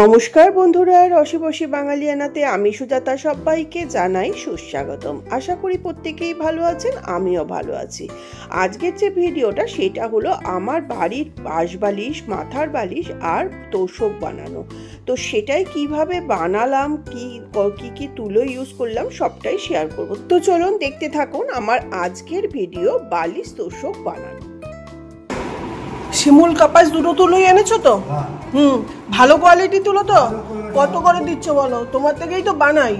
নমস্কার বন্ধুরা, রসি বসি বাঙালিয়ানাতে আমি সুজাতা সবাইকে জানাই সুস্বাগতম। আশা করি প্রত্যেকেই ভালো আছেন, আমিও ভালো আছি। আজকের যে ভিডিওটা সেটা হলো আমার বাড়ির বাঁশবালিশ, মাথার বালিশ আর তোষক বানানো। তো সেটাই কিভাবে বানালাম, কি তুলো ইউজ করলাম সবটাই শেয়ার করব। তো চলুন দেখতে থাকুন আমার আজকের ভিডিও বালিশ তোষক বানানো। শিমুল কাপাস দুটো তুলোই এনেছো তো? ভালো কোয়ালিটি তুলো তো? কত করে দিচ্ছ বলো? তোমার থেকেই তো বানাই।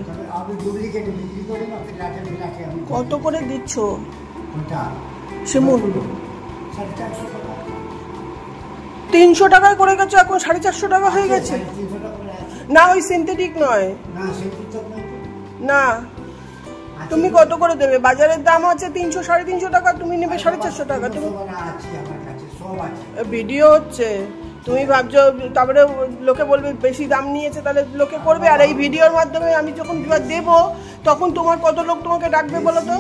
কত করে দিচ্ছ শিমুল? 300 টাকায় করে গেছো, এখন 450 টাকা হয়ে গেছে। না ওই সিনথেটিক নয় না। তুমি কত করে দেবে? বাজারের দাম আছে 300 350 টাকা, তুমি নেবে 450 টাকা। তুমি ভিডিও হচ্ছে, তুমি ভাবছো তারপরে লোকে বলবে বেশি দাম নিয়েছে, তাহলে লোকে করবে। আর এই ভিডিওর মাধ্যমে আমি যখন দেবো তখন তোমার কত লোক তোমাকে ডাকবে বলো তো?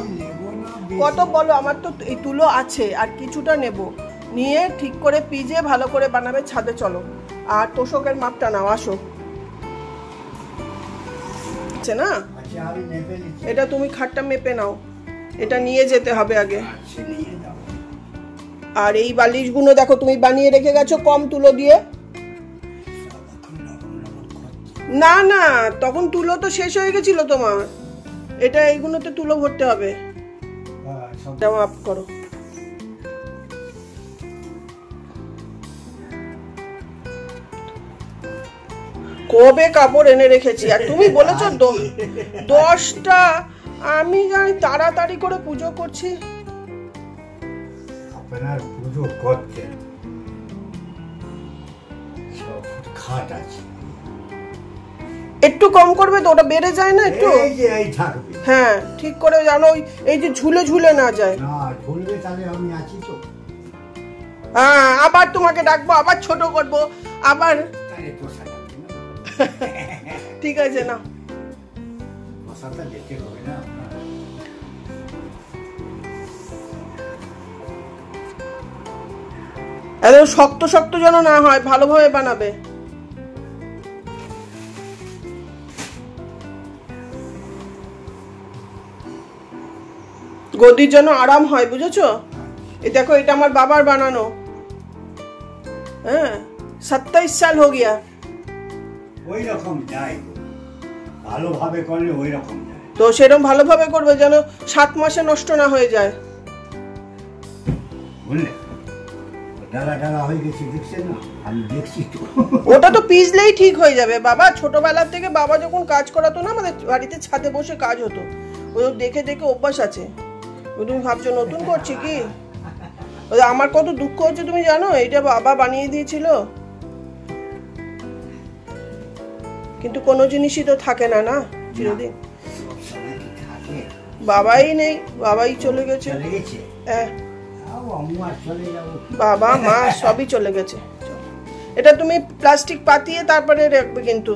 কত বলো? আমার তো এই তুলো আছে আর কিছুটা নেব, নিয়ে ঠিক করে পিজে ভালো করে বানাবে। ছাদে চলো আর তোষকের মাপটা নাও, আসো। না এটা তুমি খাটটা মেপে নাও, এটা নিয়ে যেতে হবে আগে। আর এই বালিশগুলো দেখো তুমি বানিয়ে রেখে গেছো কম তুলো দিয়ে। না না, তখন তুলো তো শেষ হয়ে গেছিল তোমার। এটা এইগুলোতে তুলো ভরতে হবে। মাপ করো। কবে কাপড় এনে রেখেছি আর তুমি বলেছো 10টা। আমি জানি তাড়াতাড়ি করে পুজো করছি। আপনার পুজো করছেন, সব খাট আছে, একটু কম করবে তো, ওটা বেড়ে যায় না একটু? এই থাকবে। হ্যাঁ ঠিক করে জানো, এই যে ঝুলে ঝুলে না যায়। না ঝুলবে, তাহলে আমি আছি তো। হ্যাঁ আবার তোমাকে ডাকবো, আবার ছোট করবো, আবার। ঠিক আছে না, মশাটা যেতে হবে না। একদম শক্ত শক্ত যেন না হয়, ভালোভাবে বানাবে। গদির জন্য আরাম হয়, বুঝেছো? এই দেখো, এটা আমার বাবার বানানো। হ্যাঁ 27 সাল হো গিয়া। ওই রকম যায়, ভালোভাবে করলে ওই রকম যায়। তো সেরকম ভালোভাবে করবে যেন 7 মাসে নষ্ট না হয়ে যায়, বুঝলে? ডালা ডালা হয়ে গেছে, দেখছেন না? আমি দেখছি তো। ওটা তো পিছলেই ঠিক হয়ে যাবে বাবা। ছোটবেলা থেকে বাবা যখন কাজ করাতো না, আমাদের বাড়িতে ছাদে বসে কাজ হতো, ও দেখে দেখে অভ্যাস আছে। তুমি ভাবছো নতুন করছি কি? আমার কত দুঃখ হচ্ছে তুমি জানো, এটা বাবা বানিয়ে দিয়েছিল। কিন্তু কোনো জিনিসই তো থাকে না, না চিরদিন। বাবাই নেই, বাবাই চলে গেছে। হ্যাঁ বাবা মা সবই চলে গেছে। এটা তুমি প্লাস্টিক পাতিয়ে তারপরে রাখবে কিন্তু।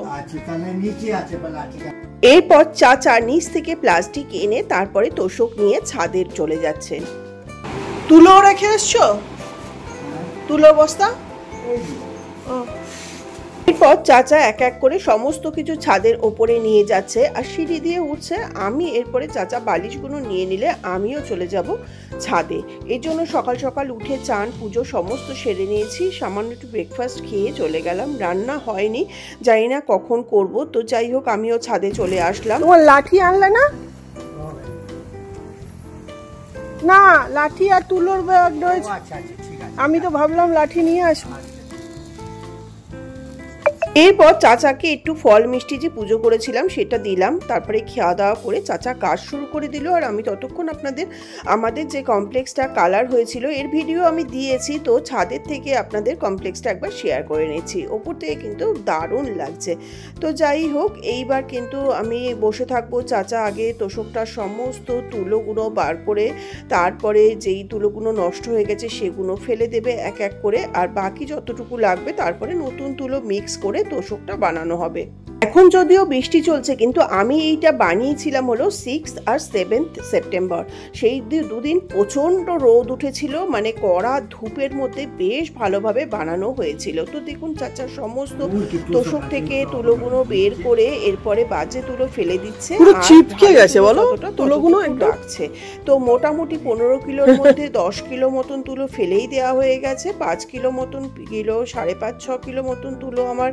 এরপর চাচা নিচ থেকে প্লাস্টিক এনে তারপরে তোষক নিয়ে ছাদের চলে যাচ্ছেন। তুলো রেখে এসছো? তুলো বস্তা? এরপর চাচা এক এক করে সমস্ত কিছু ছাদের ওপরে নিয়ে যাচ্ছে আর সিঁড়ি দিয়ে উঠছে। আমি এরপরে চাচা বালিশগুলো নিয়ে নিলে আমিও চলে যাব ছাদে। এই জন্য সকাল সকাল উঠে চান পুজো সমস্ত সেরে নিয়েছি, সামান্য একটু ব্রেকফাস্ট খেয়ে চলে গেলাম। রান্না হয়নি, জানি না কখন করব। তো যাই হোক, আমিও ছাদে চলে আসলাম। তোমার লাঠি আনলে না? না লাঠি আর তুলোর ব্যাগ রয়েছে, আমি তো ভাবলাম লাঠি নিয়ে আসবো। এরপর চাচাকে একটু ফল মিষ্টি যে পুজো করেছিলাম সেটা দিলাম, তারপরে খাওয়া দাওয়া করে চাচা কাজ শুরু করে দিল। আর আমি ততক্ষণ আমাদের যে কমপ্লেক্সটা কালার হয়েছিল এর ভিডিও আমি দিয়েছি, তো ছাদের থেকে আপনাদের কমপ্লেক্সটা একবার শেয়ার করে নিয়েছি। ওপর থেকে কিন্তু দারুণ লাগছে। তো যাই হোক, এইবার কিন্তু আমি বসে থাকবো। চাচা আগে তোষকটার সমস্ত তুলোগুলো বার করে তারপরে যেই তুলোগুলো নষ্ট হয়ে গেছে সেগুলো ফেলে দেবে এক এক করে, আর বাকি যতটুকু লাগবে তারপরে নতুন তুলো মিক্স করে তোষকটা বানানো হবে। এখন যদিও বৃষ্টি চলছে, কিন্তু আমি এইটা বানিয়েছিলাম হলো 6 আর 7 সেপ্টেম্বর। সেই দুদিন প্রচণ্ড রোদ উঠেছিল, মানে কড়া ধূপের মধ্যে বেশ ভালোভাবে বানানো হয়েছিল। তো দেখুন চাচা সমস্ত তোষক থেকে তুলোগুলো বের করে এরপরে বাজে তুলো ফেলে দিচ্ছে, পুরো চিপকে গেছে বলো তুলোগুলো একদম রাখছে। তো মোটামুটি 15 কিলোর মধ্যে 10 কিলো মতন তুলো ফেলেই দেওয়া হয়ে গেছে। 5 কিলো মতন কিলো 5.5-6 কিলো মতন তুলো আমার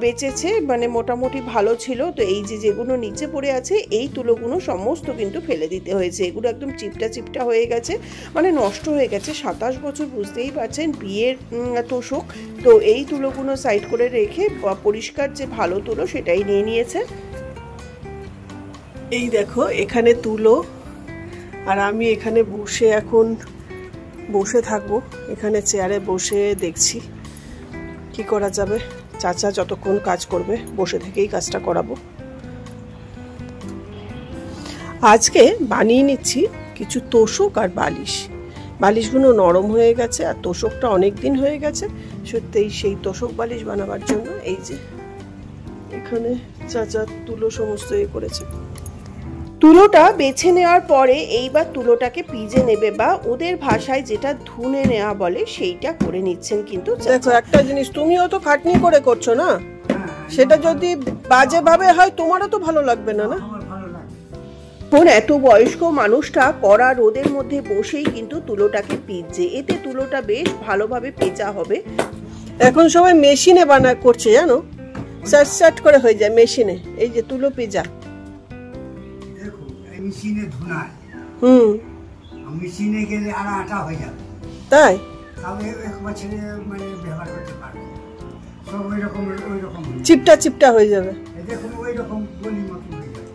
বেঁচেছে, মানে মোটামুটি ভালো ছিল। তো এই যেগুলো নিচে পড়ে আছে এই তুলোগুলো সমস্ত কিন্তু ফেলে দিতে হয়েছে। এগুলো একদম চিপটা চিপটা হয়ে গেছে, মানে নষ্ট হয়ে গেছে। 27 বছর বুঝতেই পারছেন বিয়ের তোষক। তো এই তুলোগুলো সাইড করে রেখে পরিষ্কার যে ভালো তুলো সেটাই নিয়ে নিয়েছে। এই দেখো এখানে তুলো, আর আমি এখানে এখন বসে থাকবো। এখানে চেয়ারে বসে দেখছি কি করা যাবে। চাচা যতক্ষণ কাজ করবে বসে থেকেই কাজটা করাবো। আজকে বানিয়ে নিচ্ছি কিছু তোষক আর বালিশ। বালিশগুলো নরম হয়ে গেছে আর তোষকটা অনেক দিন হয়ে গেছে। সত্যিই সেই তোষক বালিশ বানাবার জন্য এই যে এখানে চাচা তুলো সমস্ত করেছে। তুলোটা বেছে নেওয়ার পরে এইবার তুলোটাকে পিজে নেবে, বা ওদের ভাষায় যেটা ধুনে নেওয়া বলে সেইটা করে নিচ্ছেন কিন্তু। দেখো একটা জিনিস, তুমিও তো খাটনি করে করছো না, সেটা যদি বাজে ভাবে হয় তোমারও তো ভালো লাগবে না। না কোন এত বয়স্ক মানুষটা কড়া রোদের মধ্যে বসেই কিন্তু তুলোটাকে পিজছে, এতে তুলোটা বেশ ভালোভাবে পেঁচা হবে। এখন সবাই মেশিনে করছে জানো, সাট করে হয়ে যায় মেশিনে। এই যে তুলো পেঁচা মেশিনে ধুনায়, মেশিনে গেলে আর আটা হয়ে যাবে, তাই তবে এক বছরে মানে ব্যবহার করতে পারবে, সব ওই রকম চিপটা চিপটা হয়ে যাবে। দেখুন ওই রকম বলি মতো হয়ে যাবে।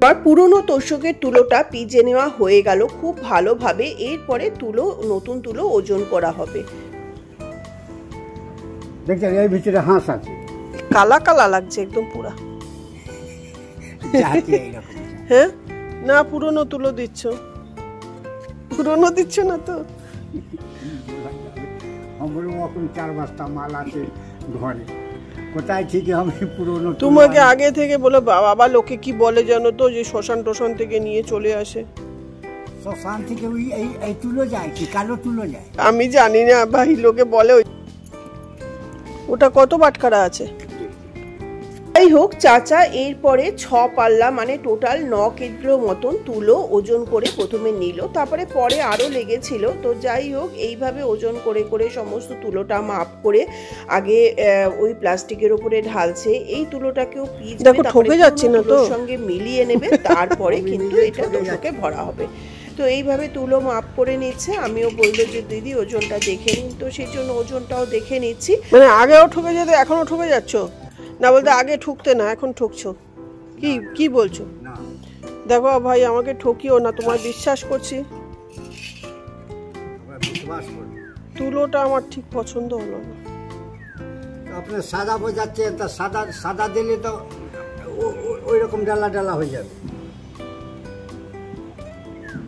আর পুরনো তোষকের তুলোটা পিজে নেওয়া হয়ে গেল খুব ভালোভাবে। এরপরে নতুন তুলো ওজন করা হবে। দেখছেন এর ভিতরে হাঁস আছে, কালা কালা লাগছে একদম পুরা। হ্যাঁ না পুরনো তুলো দিচ্ছ, পুরনো দিচ্ছ না তো। আমারও এখন 4 বস্তা মাল আছে ঘরে, কোথায় থেকে আমি পুরনো। তোমাকে আগে থেকে বলে বাবা লোকে কি বলে জানো তো, যে শ্মশান থেকে নিয়ে চলে আসে। শ্মশান থেকে এই তুলো যায় কি কালো তুলো যায় আমি জানি না ভাই, লোকে বলে। ওটা কত বাটখারা আছে? যাই হোক চাচা এরপরে 6 পাল্লা মানে টোটাল 9 কেজির মতন তুলো ওজন করে প্রথমে নিল, তারপরে পরে আরও লেগেছিল। তো যাই হোক এইভাবে ওজন করে করে সমস্ত তুলোটা মাপ করে আগে ওই প্লাস্টিকের উপরে ঢালছে। এই তুলোটাকেও পিচ ঠকে যাচ্ছে না তো, সঙ্গে মিলিয়ে নেবে, তারপরে কিন্তু এটা তোষকে ভরা হবে। তো এইভাবে তুলো মাপ করে নিচ্ছে। আমিও বললো যে দিদি ওজনটা দেখে নিন, তো সেই জন্য ওজনটাও দেখে নিচ্ছি। মানে আগেও ঠকে যেতে এখনো ঠকে যাচ্ছ না? বলতে আগে ঠুকতে না এখন ঠকছো, কি বলছো? দেখো ভাই আমাকে ঠকিও না, তোমার বিশ্বাস করছি। তুলোটা আমার ঠিক পছন্দ হলো না। আপনার সাদা বোঝাচ্ছে, তা সাদা দিলে তো ওই রকম ডালা ডালা হয়ে যাবে,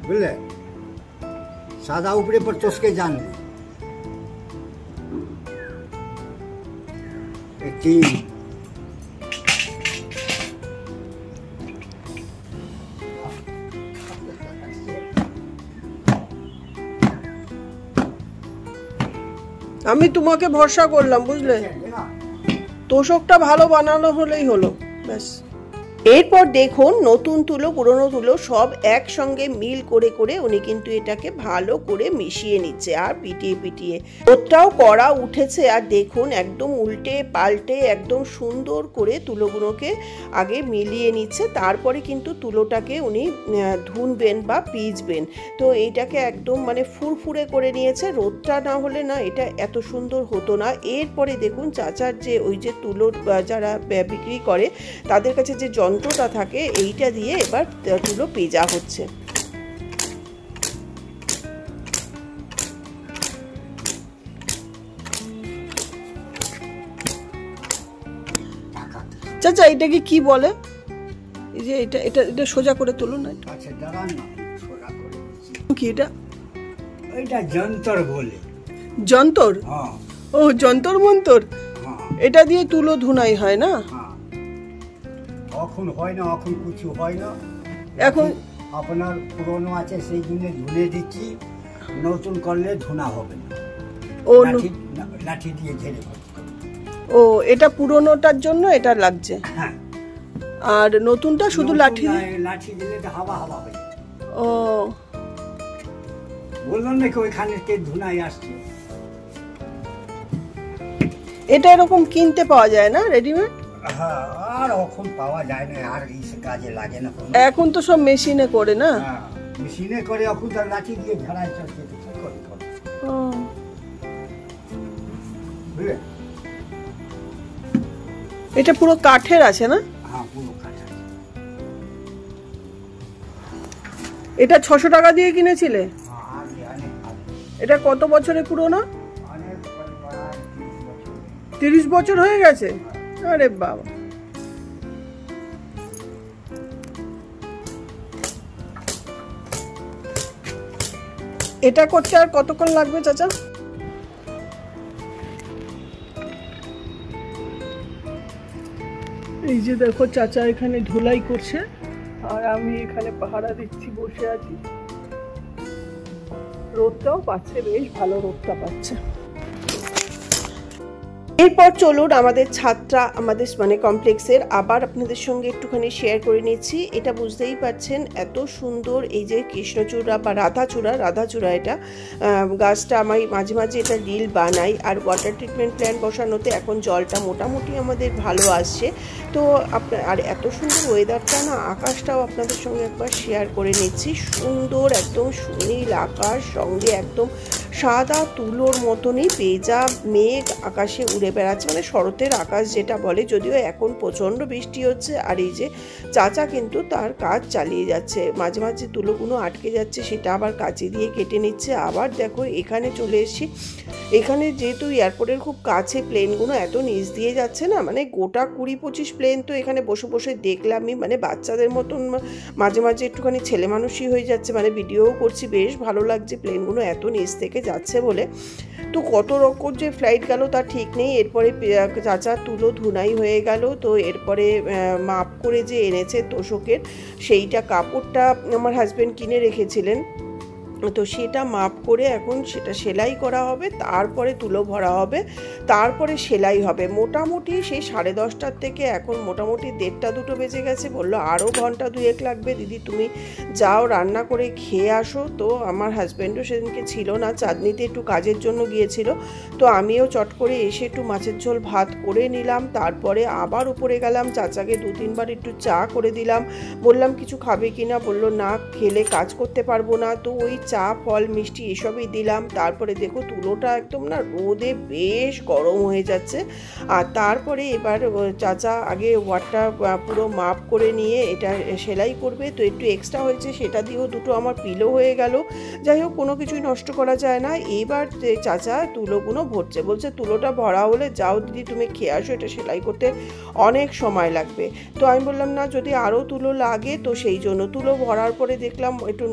বুঝলে? সাদা উপরে পর চসকে জানবে। আমি তোমাকে ভরসা করলাম বুঝলে, তোষকটা ভালো বানানো হলেই হলো ব্যাস। এরপর দেখুন নতুন তুলো পুরনো তুলো সব একসঙ্গে মিল করে করে উনি কিন্তু এটাকে ভালো করে মিশিয়ে নিচ্ছে আর পিটিয়ে পিটিয়ে। রোদটাও কড়া উঠেছে, আর দেখুন একদম উল্টে পাল্টে একদম সুন্দর করে তুলোগুলোকে আগে মিলিয়ে নিচ্ছে, তারপরে কিন্তু তুলোটাকে উনি ধুনবেন বা পিচবেন। তো এইটাকে একদম মানে ফুরফুরে করে নিয়েছে। রোদটা না হলে না এটা এত সুন্দর হতো না। এরপরে দেখুন চাচার যে ওই যে তুলো যারা বিক্রি করে তাদের কাছে যে যন্ত্রটা থাকে এইটা দিয়ে এবার তুলো পেজা হচ্ছে। চাচা এটাকে কি বলে? এই যে এটা এটা এটা সোজা করে তুলো না। আচ্ছা দাঁড়ান না, সোজা করে কি এটা? এটা যন্তর বলে। যন্তর? হ্যাঁ। ও যন্তর মন্তর। হ্যাঁ। এটা দিয়ে তুলো ধুনাই হয় না? হ্যাঁ। এখন হয় না, এখন কিছু হয় না। এখন আপনার পুরনো আছে সেই জন্য ধুনে দিচ্ছি, নতুন করলে ধুনা হবে না। ও লাঠি দিয়ে ঝেড়ে ও এটা পুরনোটার জন্য এটা লাগছে, হ্যাঁ, আর নতুনটা শুধু লাঠি লাঠি দিলে হাওয়া হাওয়া হয়। ও বললাম নাকি ওইখানে কে ধুনাই আসছে। এটা এরকম কিনতে পাওয়া যায় না রেডিমেড? হ্যাঁ, আর এখন পাওয়া যায় না, আর এই কাজে লাগে না কোনো। এখন তো সব মেশিনে করে না? হ্যাঁ, মেশিনে করে এখন তার লাঠি দিয়ে ঝাড়াই চলছে, কি করে করে। ও, বুঝলে? এটা পুরো কাঠের আছে না? হ্যাঁ, পুরো কাজ আছে। এটা 600 টাকা দিয়ে কিনেছিলে? হ্যাঁ, আর অনেক কাজ। এটা কত বছরের পুরনো? অনেক প্রায় 30 বছর হয়ে গেছে? আরে বাবা। এটা করতে আর কতক্ষণ লাগবে চাচা? এই যে দেখো চাচা এখানে ধুলাই করছে আর আমি এখানে পাহারা দিচ্ছি, বসে আছি। রোদটাও পাচ্ছে, বেশ ভালো রোদটা পাচ্ছে। এরপর চলুন আমাদের ছাত্রা, আমাদের মানে কমপ্লেক্সের আবার আপনাদের সঙ্গে একটুখানি শেয়ার করে নিচ্ছি। এটা বুঝতেই পারছেন এত সুন্দর এই যে কৃষ্ণচূড়া বা রাধাচূড়া এটা গাছটা আমি মাঝে মাঝে এটা রিল বানাই। আর ওয়াটার ট্রিটমেন্ট প্ল্যান্ট বসানোতে এখন জলটা মোটামুটি আমাদের ভালো আসছে। তো আপনার আর এত সুন্দর ওয়েদারটা না, আকাশটাও আপনাদের সঙ্গে একবার শেয়ার করে নিচ্ছি। সুন্দর একদম সুনীল আকাশ, সঙ্গে একদম সাদা তুলোর মতনই ভেজা মেঘ আকাশে উড়ে বেড়াচ্ছে, মানে শরতের আকাশ যেটা বলে। যদিও এখন প্রচণ্ড বৃষ্টি হচ্ছে। আর এই যে চাচা কিন্তু তার কাজ চালিয়ে যাচ্ছে, মাঝে মাঝে তুলোগুলো আটকে যাচ্ছে, সেটা আবার কাঁচি দিয়ে কেটে নিচ্ছে। আবার দেখো এখানে চলে এসেছি, এখানে যেহেতু এয়ারপোর্টের খুব কাছে, প্লেনগুলো এত নিচ দিয়ে যাচ্ছে না, মানে গোটা 20-25 প্লেন তো এখানে বসে বসে দেখলামই, মানে বাচ্চাদের মতন মাঝে মাঝে একটুখানি ছেলে মানুষই হয়ে যাচ্ছে, মানে ভিডিওও করছি, বেশ ভালো লাগছে প্লেনগুলো এত নিচ থেকে যাচ্ছে বলে। তো কত রকম যে ফ্লাইট গেল তার ঠিক নেই। এরপরে চাচা তুলো ধুনাই হয়ে গেল। তো এরপরে মাপ করে যে এনেছে তোষকের, সেইটা কাপড়টা আমার হাজব্যান্ড কিনে রেখেছিলেন, তো সেটা মাপ করে এখন সেটা সেলাই করা হবে, তারপরে তুলো ভরা হবে, তারপরে সেলাই হবে। মোটামুটি সেই 10:30টার থেকে এখন মোটামুটি 1:30-2 বেজে গেছে। বললো আরও ঘন্টা 2-1 লাগবে, দিদি তুমি যাও রান্না করে খেয়ে আসো। তো আমার হাজব্যান্ডও সেদিনকে ছিল না, চাঁদনিতে একটু কাজের জন্য গিয়েছিল। তো আমিও চট করে এসে একটু মাছের ঝোল ভাত করে নিলাম, তারপরে আবার উপরে গেলাম, চাচাকে 2-3 বার একটু চা করে দিলাম। বললাম কিছু খাবে কিনা, বললো না খেলে কাজ করতে পারবো না। তো ওই চা, ফল, মিষ্টি এসবই দিলাম। তারপরে দেখো তুলোটা একদম না রোদে বেশ গরম হয়ে যাচ্ছে। আর তারপরে এবার চাচা আগে ওয়ারটা পুরো মাপ করে নিয়ে এটা সেলাই করবে। তো একটু এক্সট্রা হয়েছে, সেটা দিয়েও দুটো আমার পিলো হয়ে গেল। যাই হোক, কোনো কিছুই নষ্ট করা যায় না। এইবার চাচা তুলোগুলো ভরছে, বলছে তুলোটা ভরা হলে যাও দিদি তুমি খেয়ে আসো, এটা সেলাই করতে অনেক সময় লাগবে। তো আমি বললাম না, যদি আরও তুলো লাগে তো সেই জন্য। তুলো ভরার পরে দেখলাম একটু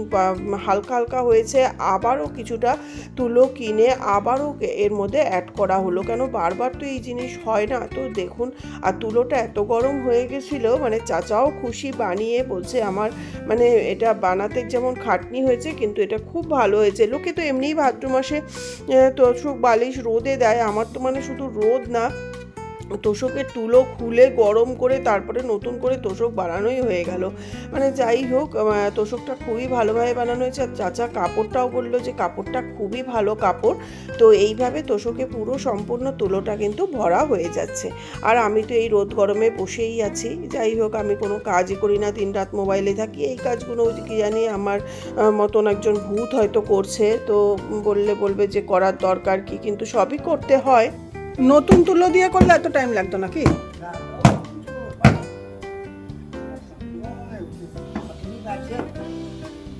হালকা হালকা হয়েছে, আবারও কিছুটা তুলো কিনে আবারও এর মধ্যে অ্যাড করা হলো, কেন বারবার তো এই জিনিস হয় না। তো দেখুন, আর তুলোটা এত গরম হয়ে গেছিলো, মানে চাচাও খুশি, বানিয়ে বলছে আমার মানে এটা বানাতে যেমন খাটনি হয়েছে কিন্তু এটা খুব ভালো হয়েছে। লোকে তো এমনিই ভাদ্র মাসে তোষক বালিশ রোদে দেয়, আমার তো মানে শুধু রোদ না, তোষকের তুলো খুলে গরম করে তারপরে নতুন করে তোষক বানানোই হয়ে গেল। মানে যাই হোক, তোষকটা খুবই ভালোভাবে বানানো হয়েছে। আর চাচা কাপড়টাও বললো যে কাপড়টা খুবই ভালো কাপড়। তো এইভাবে তোষকে পুরো সম্পূর্ণ তুলোটা কিন্তু ভরা হয়ে যাচ্ছে। আর আমি তো এই রোদ গরমে বসেই আছি। যাই হোক, আমি কোনো কাজই করি না, দিন রাত মোবাইলে থাকি। এই কাজগুলো কি জানি আমার মতন একজন ভূত হয়তো করছে, তো বলবে যে করার দরকার কি, কিন্তু সবই করতে হয়। নতুন তুলো দিয়ে করলে এত টাইম লাগতো নাকি?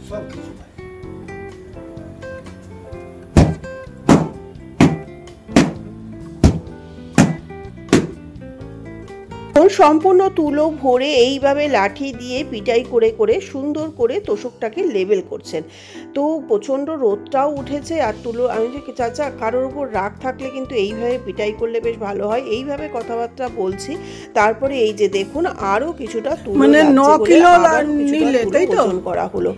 সব কিছু সম্পূর্ণ তুলো ভরে এইভাবে লাঠি দিয়ে পিটাই করে করে সুন্দর করে তোষকটাকে লেবেল করছেন। তো প্রচণ্ড রোদটাও উঠেছে আর তুলো আমি যে চাচা কারোর উপর রাগ থাকলে কিন্তু এইভাবে পিটাই করলে বেশ ভালো হয়, এইভাবে কথাবার্তা বলছি। তারপরে এই যে দেখুন আরো কিছুটা তুলো মানে 9 কিলো নিলে তাই তো করা হলো,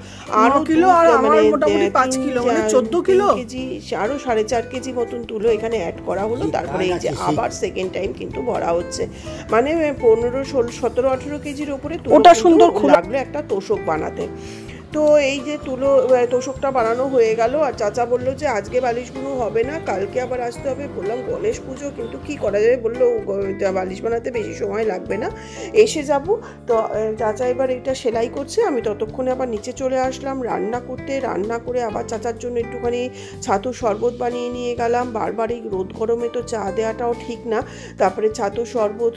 আরো কিলো আর আমার মোটামুটি 5 কিলো মানে 14 কিলো কেজি, আরো 4.5 কেজি মতন তুলো এখানে অ্যাড করা হলো। তারপরে এই যে আবার সেকেন্ড টাইম কিন্তু ভরা হচ্ছে, মানে 15, 16, 17, 18 কেজির উপরে ওটা সুন্দর লাগলো একটা তোষক বানাতে। তো এই যে তোষকটা বানানো হয়ে গেল আর চাচা বললো যে আজকে বালিশগুলো হবে না, কালকে আবার আসতে হবে। বললাম গণেশ পুজো, কিন্তু কি করা যাবে, বললো বালিশ বানাতে বেশি সময় লাগবে না, এসে যাব। তো চাচা এবার এটা সেলাই করছে, আমি ততক্ষণে আবার নিচে চলে আসলাম রান্না করতে। রান্না করে আবার চাচার জন্য একটুখানি ছাতু শরবত বানিয়ে নিয়ে গেলাম। বারবার এই রোদ গরমে তো চা দেওয়াটাও ঠিক না। তারপরে ছাতু শরবত,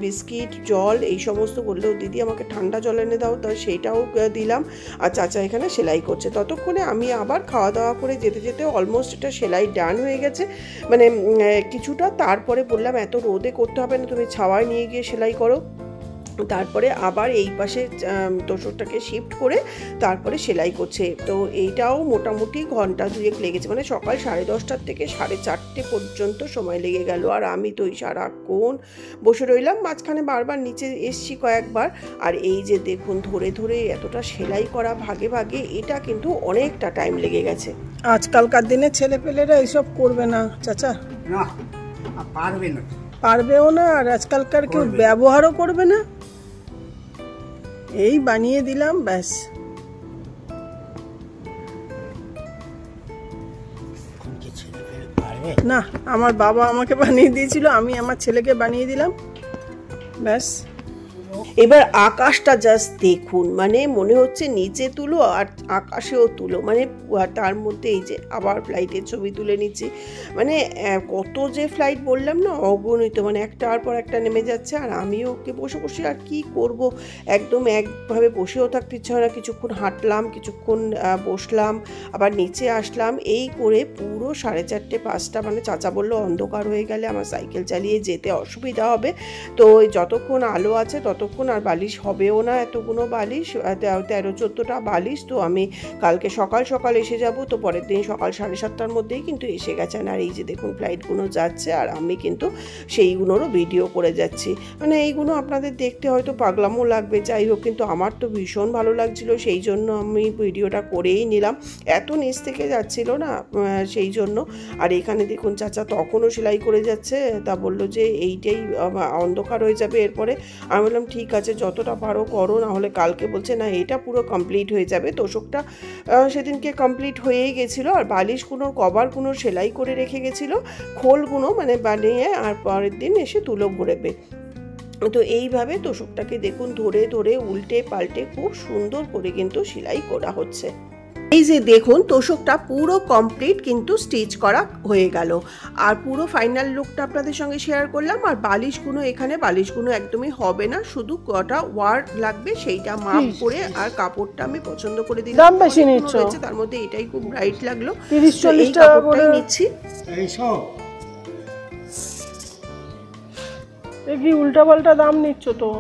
বিস্কিট, জল এই সমস্ত বললেও দিদি আমাকে ঠান্ডা জল এনে দাও, তো সেইটাও দিলাম। আর চাচা এখানে সেলাই করছে। ততক্ষণে আমি আবার খাওয়া দাওয়া করে যেতে যেতে অলমোস্ট এটা সেলাই ডান হয়ে গেছে, মানে কিছুটা। তারপরে বললাম এত রোদে করতে হবে না, তুমি ছাওয়ায় নিয়ে গিয়ে সেলাই করো। তারপরে আবার এই পাশে তোষকটাকে শিফট করে তারপরে সেলাই করছে। তো এইটাও মোটামুটি ঘন্টা 2 লেগেছে, মানে সকাল 10:30 থেকে 4:30 পর্যন্ত সময় লেগে গেল। আর আমি তো ওই সারাক্ষণ বসে রইলাম, মাঝখানে বারবার নিচে এসছি কয়েকবার। আর এই যে দেখুন ধরে ধরে এতটা সেলাই করা ভাগে ভাগে, এটা কিন্তু অনেকটা টাইম লেগে গেছে। আজকালকার দিনে ছেলেপেলেরা এইসব করবে না চাচা, না পারবে না, পারবেও না, আর আজকালকার কেউ ব্যবহারও করবে না। এই বানিয়ে দিলাম ব্যাস। না, আমার বাবা আমাকে বানিয়ে দিয়েছিল, আমি আমার ছেলেকে বানিয়ে দিলাম ব্যাস। এবার আকাশটা জাস্ট দেখুন, মানে মনে হচ্ছে নিচে তুলো আর আকাশেও তুলো, মানে তার মধ্যে এই যে আবার ফ্লাইটের ছবি তুলে নিচ্ছি। মানে কত যে ফ্লাইট বললাম না, অগণিত, মানে একটার পর একটা নেমে যাচ্ছে। আর আমিও ওকে বসে বসে আর কি করব, একদম একভাবে বসেও থাকতে ইচ্ছা হয় না। কিছুক্ষণ হাঁটলাম, কিছুক্ষণ বসলাম, আবার নিচে আসলাম, এই করে পুরো 4:30, 5টা, মানে চাচা বললো অন্ধকার হয়ে গেলে আমার সাইকেল চালিয়ে যেতে অসুবিধা হবে। তো যতক্ষণ আলো আছে ততক্ষণ আর বালিশ হবেও না, এতগুলো বালিশ, 13-14টা বালিশ। তো আমি কালকে সকাল সকাল এসে যাব। তো পরের দিন সকাল 7:30টার মধ্যেই কিন্তু এসে গেছেন। আর এই যে দেখুন ফ্লাইটগুলো যাচ্ছে আর আমি কিন্তু সেইগুলোরও ভিডিও করে যাচ্ছি। মানে এইগুলো আপনাদের দেখতে হয়তো পাগলামও লাগবে, যাই হোক, কিন্তু আমার তো ভীষণ ভালো লাগছিল, সেই জন্য আমি ভিডিওটা করেই নিলাম। এত নিচ থেকে যাচ্ছিল না সেই জন্য। আর এখানে দেখুন চাচা তখনও সেলাই করে যাচ্ছে, তা বললো যে এইটাই অন্ধকার হয়ে যাবে এরপরে। আমি বললাম ঠিক আছে, যতটা পারো করো, না হলে কালকে বলছে না এটা পুরো কমপ্লিট হয়ে যাবে। তোষকটা সেদিনকে কমপ্লিট হয়েই গেছিলো। আর বালিশগুলোর কভারগুলো সেলাই করে রেখে গেছিলো, খোলগুলো মানে বানিয়ে, আর পরের দিন এসে তুলো ভরবে। তো এইভাবে তোষকটাকে দেখুন ধরে ধরে উল্টে পাল্টে খুব সুন্দর করে কিন্তু সেলাই করা হচ্ছে। এই যে দেখুন তোষকটা পুরো কমপ্লিট কিন্তু স্টিচ করা হয়ে গেল। আর পুরো ফাইনাল লুকটা আপনাদের সঙ্গে শেয়ার করলাম। আর বালিশগুলো, এখানে বালিশগুলো একদমই হবে না, শুধু কটা ওয়ার্ড লাগবে সেইটা মাপ করে। আর কাপড়টা আমি পছন্দ করে দিলাম, তার মধ্যে এটাই খুব ব্রাইট লাগলো, 30-40 টাকা করে নিচ্ছি। কি উল্টা পাল্টা দাম নিচ্ছ তো?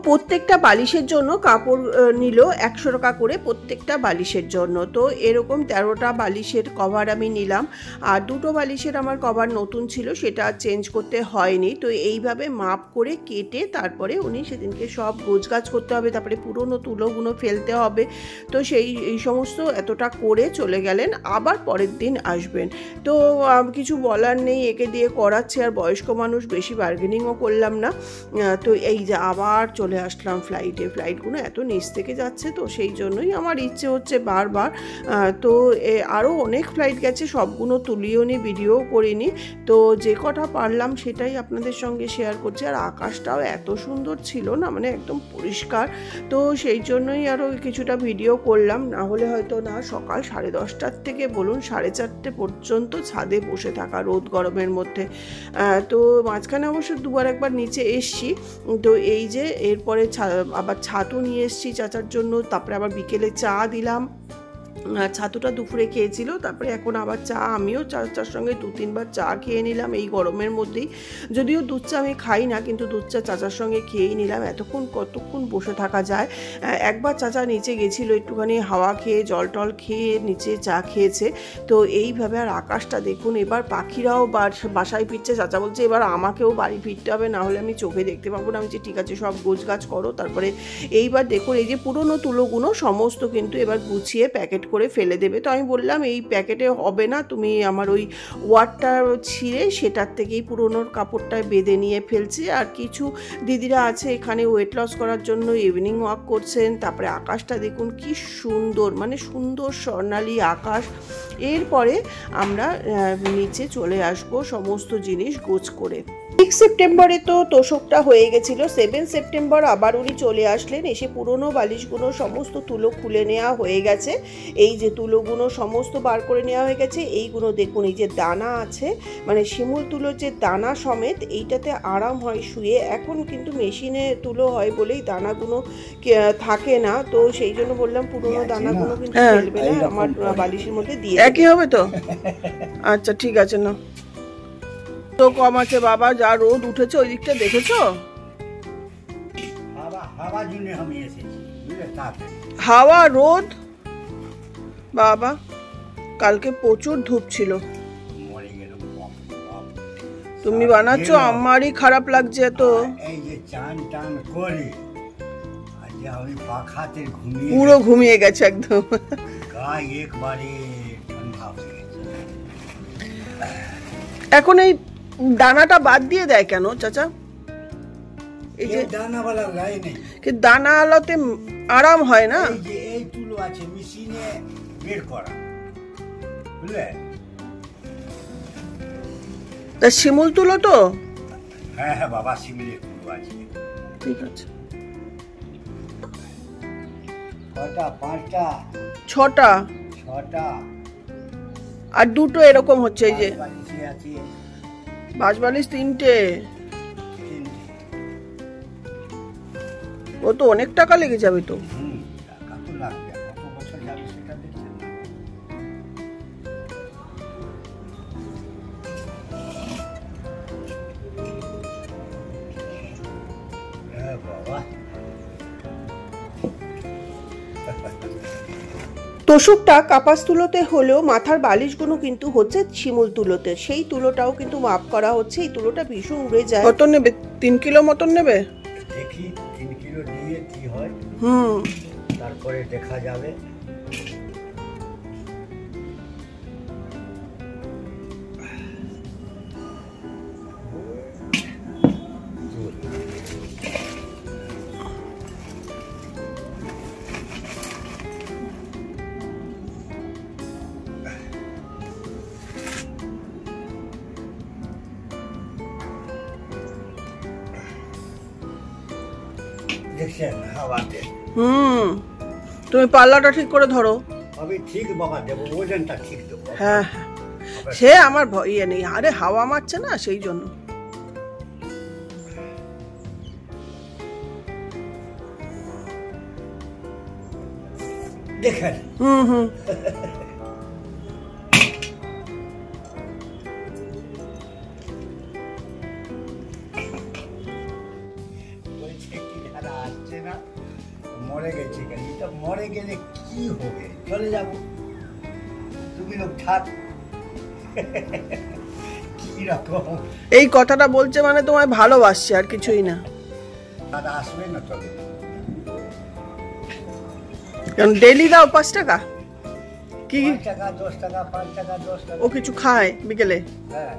প্রত্যেকটা বালিশের জন্য কাপড় নিল 100 টাকা করে প্রত্যেকটা বালিশের জন্য। তো এরকম 13টা বালিশের কভার আমি নিলাম। আর 2টো বালিশের আমার কভার নতুন ছিল, সেটা চেঞ্জ করতে হয়নি। তো এইভাবে মাপ করে কেটে তারপরে উনি সেদিনকে সব গোছগাছ করতে হবে, তারপরে পুরনো তুলোগুলো ফেলতে হবে। তো এই সমস্ত এতটা করে চলে গেলেন, আবার পরের দিন আসবেন। তো কিছু বলার নেই, একে দিয়ে করাচ্ছে। আর বয়স্ক মানুষ, বেশি বার্গেনিংও করলাম না। তো এই যে আবার চলে আসলাম ফ্লাইটগুলো এত নিচ থেকে যাচ্ছে, তো সেই জন্যই আমার ইচ্ছে হচ্ছে বারবার। তো আরও অনেক ফ্লাইট গেছে, সবগুলো তুলিও নি, ভিডিও করিনি। তো যে কটা পারলাম সেটাই আপনাদের সঙ্গে শেয়ার করছি। আর আকাশটাও এত সুন্দর ছিল না, মানে একদম পরিষ্কার। তো সেই জন্যই আরও কিছুটা ভিডিও করলাম, না হলে হয়তো না। সকাল 10:30টার থেকে বলুন 4:30 পর্যন্ত ছাদে বসে থাকা রোদ গরমের মধ্যে। তো মাঝখানে অবশ্য দুবার একবার নিচে এসছি। তো এই যে এরপরে আবার ছাতু নিয়ে এসেছি চাচার জন্য, তারপরে আবার বিকেলে চা দিলাম। ছাতুটা দুপুরে খেয়েছিল, তারপরে এখন আবার চা, আমিও চার সঙ্গে 2-3 বার চা খেয়ে নিলাম এই গরমের মধ্যেই। যদিও দুধ চা আমি খাই না, কিন্তু দুধ চা চাচার সঙ্গে খেয়েই নিলাম। কতক্ষণ বসে থাকা যায়। একবার চাচা নিচে গেছিলো, একটুখানি হাওয়া খেয়ে জল টল খেয়ে নিচে চা খেয়েছে। তো এইভাবে, আর আকাশটা দেখুন, এবার পাখিরাও বাসায় ফিরছে। চাচা বলছে এবার আমাকেও বাড়ি ফিরতে হবে, না হলে আমি চোখে দেখতে পাবো না। আমি যে ঠিক আছে, সব গোছগাছ করো। তারপরে এইবার দেখুন, এই যে পুরনো তুলোগুলো সমস্ত কিন্তু এবার গুছিয়ে প্যাকেট করে ফেলে দেবে। তো আমি বললাম এই প্যাকেটে হবে না, তুমি আমার ওই ওয়ারটা ছিঁড়ে সেটার থেকেই পুরনোর কাপড়টায় বেঁধে নিয়ে ফেলছি। আর কিছু দিদিরা আছে এখানে ওয়েট লস করার জন্য ইভিনিং ওয়াক করছেন। তারপরে আকাশটা দেখুন কি সুন্দর, মানে সুন্দর স্বর্ণালী আকাশ। এরপরে আমরা নিচে চলে আসব সমস্ত জিনিস গোছ করে। 6 সেপ্টেম্বরে তো তোষকটা হয়ে গেছিলো। 7 সেপ্টেম্বর আবার উনি চলে আসলেন, এসে পুরনো বালিশগুলো সমস্ত তুলো খুলে নেওয়া হয়ে গেছে। এই যে তুলোগুলো সমস্ত বার করে নেওয়া হয়ে গেছে। এইগুলো দেখুন, এই যে দানা আছে, মানে শিমুল তুলোর যে দানা সমেত, এইটাতে আরাম হয় শুয়ে। এখন কিন্তু মেশিনে তুলো হয় বলেই দানাগুলো থাকে না, তো সেই জন্য বললাম পুরনো দানাগুলো কিন্তু ফেলবে না, আমার বালিশের মধ্যে দিয়ে একই হবে তো। আচ্ছা ঠিক আছে, না তো কম আছে বাবা, যা রোদ উঠেছে ওই দিকটা দেখেছো? হাওয়া রোদ বাবা, কালকে প্রচুর ধূপ ছিল। তুমি বানাচ্ছো, আমারই খারাপ লাগছে। তো এই যে চান টান করে আমি পাখাতে পুরো ঘুমিয়ে গেছে একদম, গায়ে একবারে ঠান্ডা হয়ে গেছে। এখন এই দানাটা বাদ দিয়ে দেয় কেন চাচা? এই যে দানাওয়ালা লাই নেই, কি দানা আলোতে আরাম হয় না? এই যে এই তুলো আছে মেশিনে বের করা, বুঝলে? তা শিমুল তুলো তো? হ্যাঁ হ্যাঁ বাবা, শিমুলের তুলো আছে। ঠিক আছে। কটা? 5টা 6টা 6টা, আর 2টো এরকম হচ্ছে। এই যে আছে বাঁশবালিশ 3টে। ও তো অনেক টাকা লেগে যাবে তো। টাকা তো লাগবে, কত বছর যাবে সেটা দেখছেন না। হ্যাঁ বাবা, তোষকটা কাপাস তুলোতে হলেও মাথার বালিশগুলো কিন্তু হচ্ছে শিমুল তুলোতে। সেই তুলোটাও কিন্তু মাপ করা হচ্ছে। এই তুলোটা ভীষণ উড়ে যায়। কত নেবে? 3 কিলো মতন নেবে। দেখি 3 কিলো দিয়ে কি হয়, তারপরে দেখা যাবে। দেখছেন হাওয়াতে? তুমি পাল্লাটা ঠিক করে ধরো। আমি ঠিক বাবা দেবো, ওজনটা ঠিক দেবো। হ্যাঁ সে আমার ইয়ে নেই, আরে হাওয়া মারছে না সেই জন্য। দেখেন আসছে না, মরে গেছে। এটা মরে গেলে কি হবে? চলে যাব, তুমি লোক থাক। কি রকম এই কথাটা বলছে মানে তোমায় ভালোবাসছে, আর কিছুই না। দাদা আসবে না, চলে কারণ ডেইলি দাও 5 টাকা। কি 5 টাকা 10 টাকা 5 টাকা 10 টাকা। ও কিছু খায় বিকেলে? হ্যাঁ,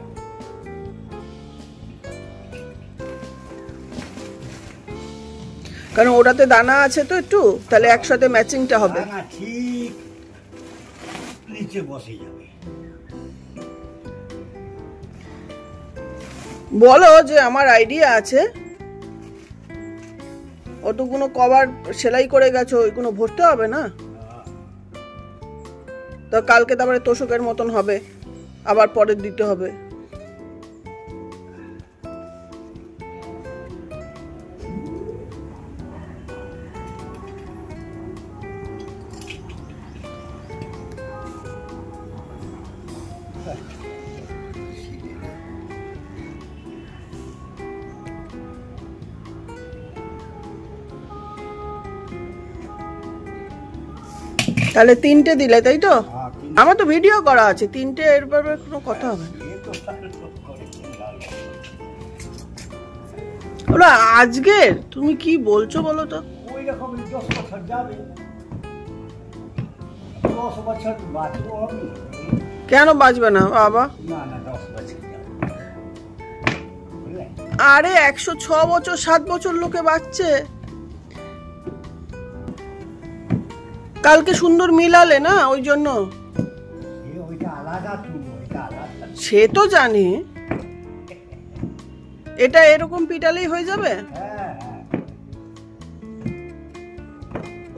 কারণ ওটাতে দানা আছে তো একটু, তাহলে একসাথে ম্যাচিংটা হবে। না ঠিক নিচে বসে যাবে। বলো যে আমার আইডিয়া আছে, অতগুলো কভার সেলাই করে গেছো, ওইগুলো ভরতে হবে না তো? কালকে তারপরে তোষকের মতন হবে, আবার পরে দিতে হবে। তাহলে 3টে দিলে, তাই তো? হ্যাঁ, আমার তো ভিডিও করা আছে, 3টে, এর ব্যাপারে কোনো কথা হবে না। এ তো তাহলে তো করে কি লাভ? ওরা আজকের, তুমি কি বলছো বলো তো? ওই রকম 10 বছর যাবে, 10 বছর বাঁচবো আমি। কেন বাঁচবে না বাবা? না না, 10 বছর যাবে, বুঝলে? আরে 106 বছর 7 বছর লোকে বাঁচছে। কালকে সুন্দর মিলালে না, ওই জন্য। ওইটা আলাদা, তুমি ওইটা আলাদা। সে তো জানি, এটা এরকম পিটালেই হয়ে যাবে। হ্যাঁ হ্যাঁ,